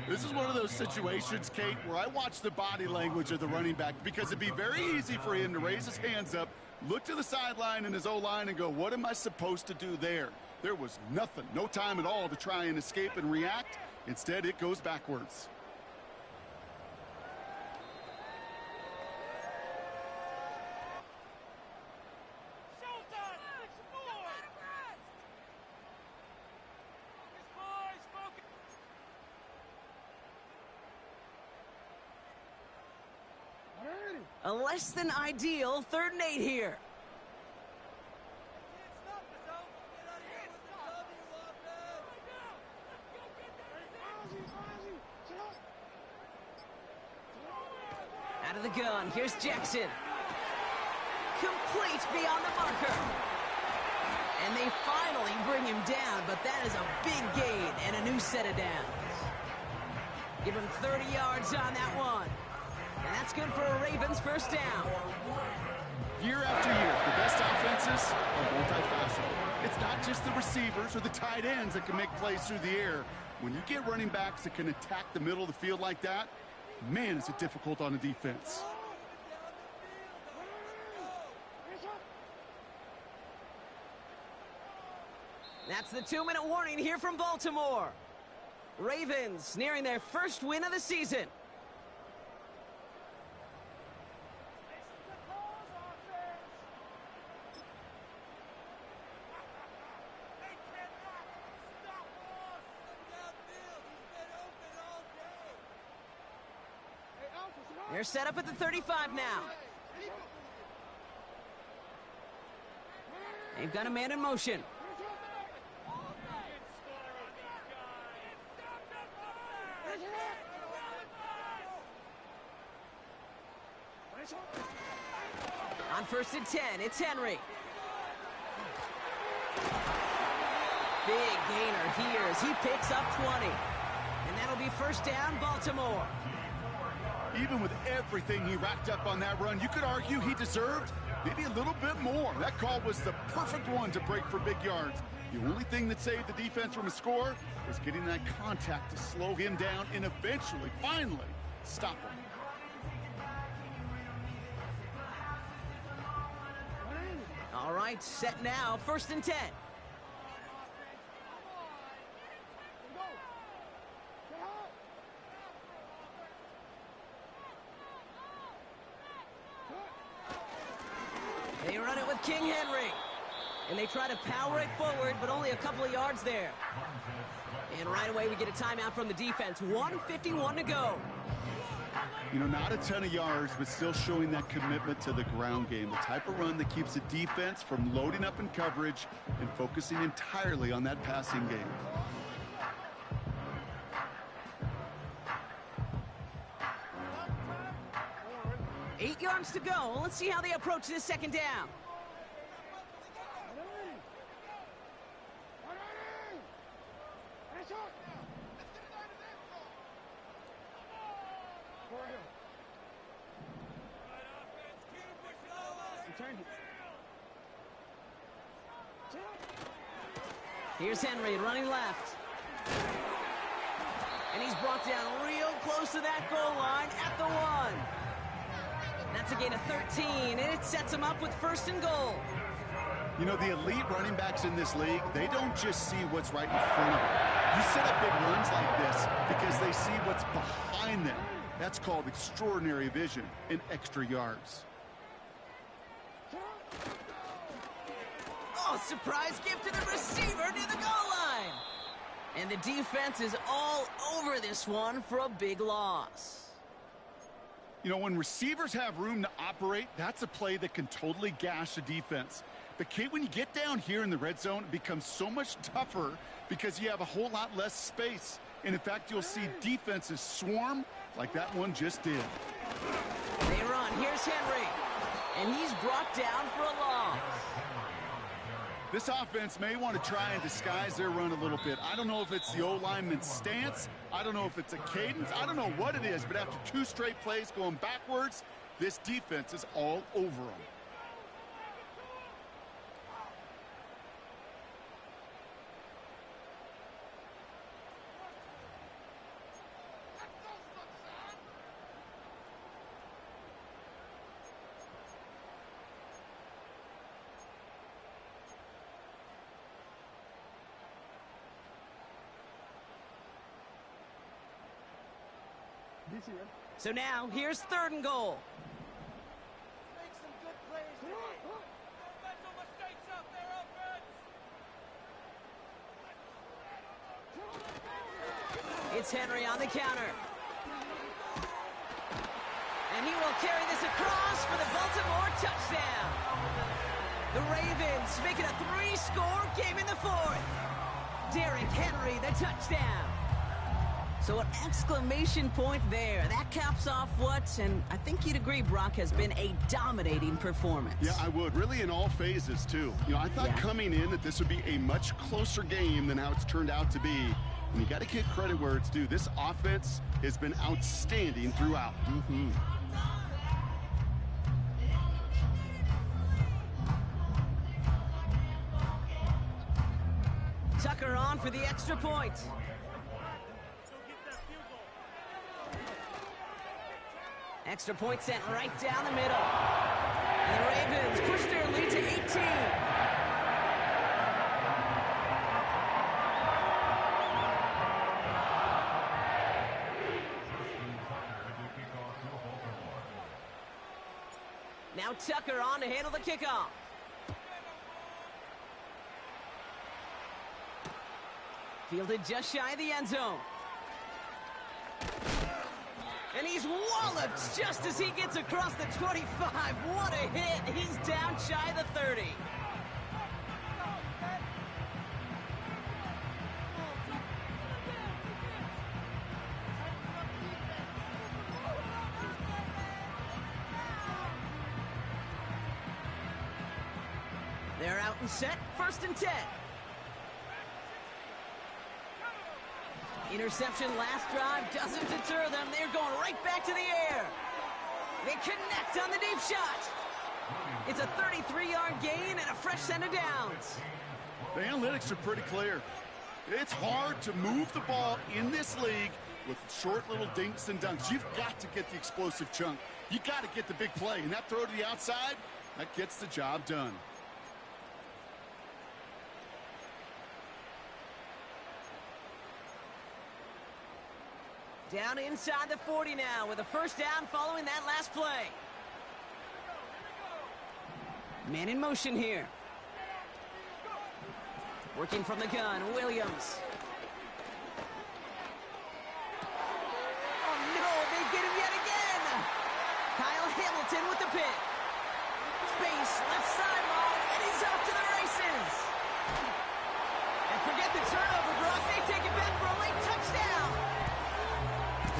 This is one of those situations, Kate, where I watch the body language of the running back, because it'd be very easy for him to raise his hands up, look to the sideline in his O-line and go, what am I supposed to do there? There was nothing, no time at all to try and escape and react. Instead, it goes backwards. A less than ideal 3rd and 8 here. Out of the gun, here's Jackson. Complete beyond the marker. And they finally bring him down, but that is a big gain and a new set of downs. Give him 30 yards on that one. And that's good for a Ravens first down. Year after year, the best offenses are multifaceted. It's not just the receivers or the tight ends that can make plays through the air. When you get running backs that can attack the middle of the field like that, man, is it difficult on the defense. That's the 2-minute warning here from Baltimore. Ravens nearing their first win of the season. They're set up at the 35 now. They've got a man in motion. On 1st and 10, it's Henry. Big gainer here as he picks up 20. And that'll be first down, Baltimore. Even with everything he racked up on that run, you could argue he deserved maybe a little bit more. That call was the perfect one to break for big yards. The only thing that saved the defense from a score was getting that contact to slow him down and eventually, finally, stop him. All right, set now, 1st and 10. run it with King Henry. And they try to power it forward, but only a couple of yards there. And right away, we get a timeout from the defense. 1:51 to go. You know, not a ton of yards, but still showing that commitment to the ground game. The type of run that keeps the defense from loading up in coverage and focusing entirely on that passing game. Eight yards to go. Let's see how they approach this second down. Here's Henry running left. And he's brought down real close to that goal line at the 1. That's a gain of 13, and it sets him up with 1st and goal. You know, the elite running backs in this league, they don't just see what's right in front of them. You set up big runs like this because they see what's behind them. That's called extraordinary vision and extra yards. Oh, surprise gift to the receiver near the goal line. And the defense is all over this one for a big loss. You know, when receivers have room to operate, that's a play that can totally gash a defense. But, Kate, when you get down here in the red zone, it becomes so much tougher because you have a whole lot less space. And, in fact, you'll see defenses swarm like that one just did. They run. Here's Henry. And he's brought down for a loss. This offense may want to try and disguise their run a little bit. I don't know if it's the O-lineman's stance. I don't know if it's a cadence. I don't know what it is, but after 2 straight plays going backwards, this defense is all over them. So now, here's 3rd and goal. Make some good plays today. Mental mistakes out there, offense. It's Henry on the counter. And he will carry this across for the Baltimore touchdown. The Ravens make it a 3-score game in the 4th. Derrick Henry, the touchdown. So an exclamation point there. That caps off what, and I think you'd agree, Brock, has been a dominating performance. Yeah, I would. Really in all phases, too. You know, I thought coming in that this would be a much closer game than how it's turned out to be. And you got to give credit where it's due. This offense has been outstanding throughout. Tucker on for the extra point. Extra point sent right down the middle. And the Ravens push their lead to 18. Now Tucker on to handle the kickoff. Fielded just shy of the end zone. And he's walloped just as he gets across the 25. What a hit. He's down shy of the 30. They're out and set. 1st and 10. Interception last drive doesn't deter them. They're going right back to the air. They connect on the deep shot. It's a 33-yard gain and a fresh set of downs. The analytics are pretty clear. It's hard to move the ball in this league with short little dinks and dunks. You've got to get the explosive chunk. You got to get the big play. And that throw to the outside, that gets the job done. Down inside the 40 now with a 1st down following that last play. Man in motion here. Working from the gun, Williams. Oh no, they get him yet again! Kyle Hamilton with the pick. Space, left sideline, and he's off to the races! And forget the turnover, Brock. They take it back for a late touchdown!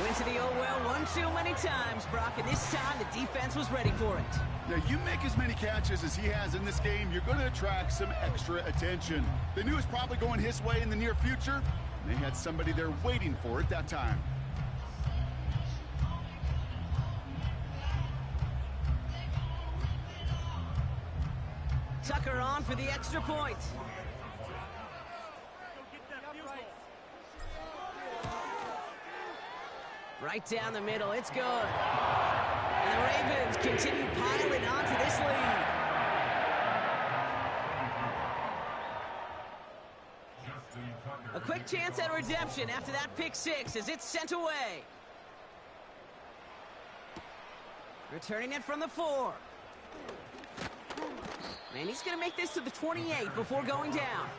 Went to the oh well one too many times, Brock, and this time the defense was ready for it. Yeah, you make as many catches as he has in this game, you're going to attract some extra attention. They knew it was probably going his way in the near future, and they had somebody there waiting for it that time. Tucker on for the extra point. Right down the middle, it's good. And the Ravens continue piling onto this lead. A quick chance at redemption after that pick six as it's sent away. Returning it from the 4. And he's going to make this to the 28 before going down.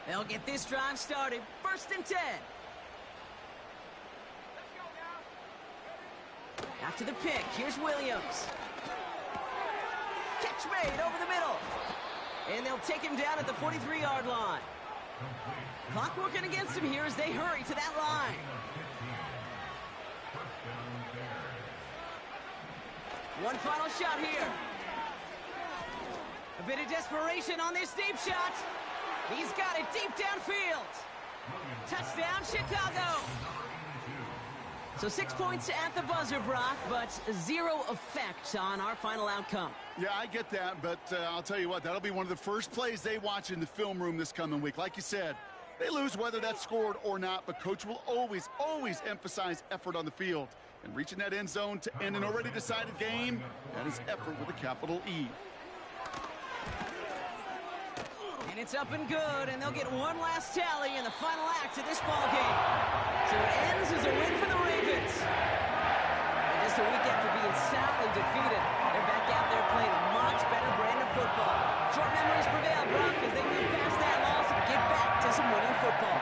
They'll get this drive started. 1st and 10. After the pick, here's Williams. Catch made over the middle. And they'll take him down at the 43-yard line. Clock working against him here as they hurry to that line. One final shot here. A bit of desperation on this deep shot. He's got it deep downfield. Touchdown, Chicago. So 6 points at the buzzer, Brock, but 0 effect on our final outcome. Yeah, I get that, but I'll tell you what, that'll be one of the first plays they watch in the film room this coming week. Like you said, they lose whether that's scored or not, but Coach will always emphasize effort on the field. And reaching that end zone to end an already decided game, that is effort with a capital E. And it's up and good, and they'll get one last tally in the final act of this ball game. So it ends as a win for the Ravens. And just a week after being soundly defeated, they're back out there playing a much better brand of football. Short memories prevail, Brock, as they move past that loss and get back to some winning football.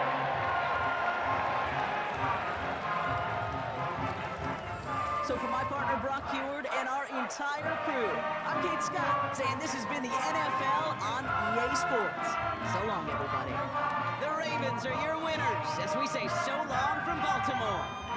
So for my partner, Brock Heward, and our entire crew, I'm Kate Scott, saying this has been the NFL on EA Sports. So long, everybody. The Ravens are your winners as we say so long from Baltimore.